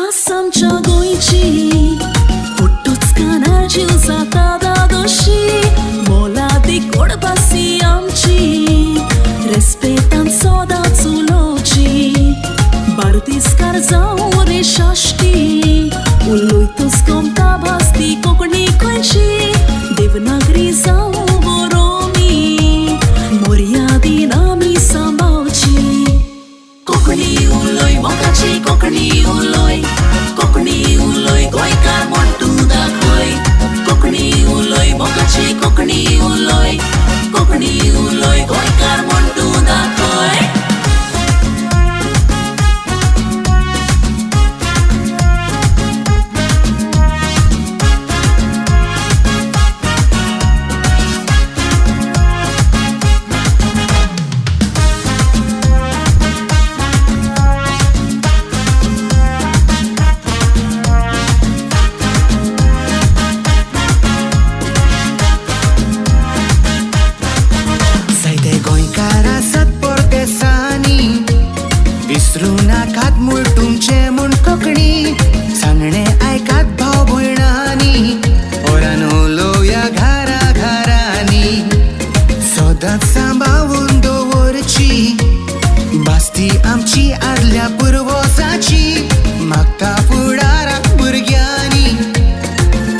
भास आमच्या गोंयची पुट्टूच कानार जीव जाता दादोशी मोलादी गोड भासी आमची रेस्पेतान सदांच उलोवची बार्देसकार जावं रे शाश्टी उलोयतूच गोमता भास ती कोंकणी खंयची देवनागरी जावं बरोवमी मर्यादीन आमी सांबाळची कोंकणी उलोय मोगाची कोंकणी उलोय गोंयकार म्हूण तूं दाखय कोंकणी उलोय मोगाची कोंकणी उलोय गोंयकार म्हूण तूं दाखय विसरू नाकात मूळ तुमचे म्हूण कोंकणी सांगणे आयकात भाव भयणांनी ओरान उलोवया घरा घरांनी सदांच सांबाळून दवरची भास ती आमची आदल्या पुर्वजाची मागता फुडाराक भुरग्यांनी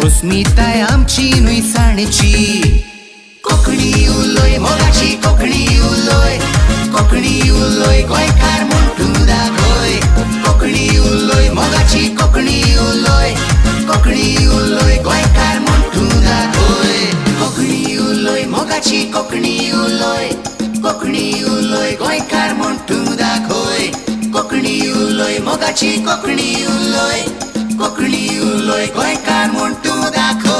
अस्मिताय आमची नुयसाणची कोंकणी उलोय मोगाची कोंकणी उलोय गोंयकार म्हूण तूं दाखय कोंकणी उलोय मोगाची कोंकणी उलोय गोंयकार म्हूण तूं दाखय कोंकणी उलोय मोगाची कोंकणी उलोय गोंयकार म्हूण तूं दाखय कोंकणी उलोय मोगाची कोंकणी उलोय गोंयकार म्हूण तूं दाखय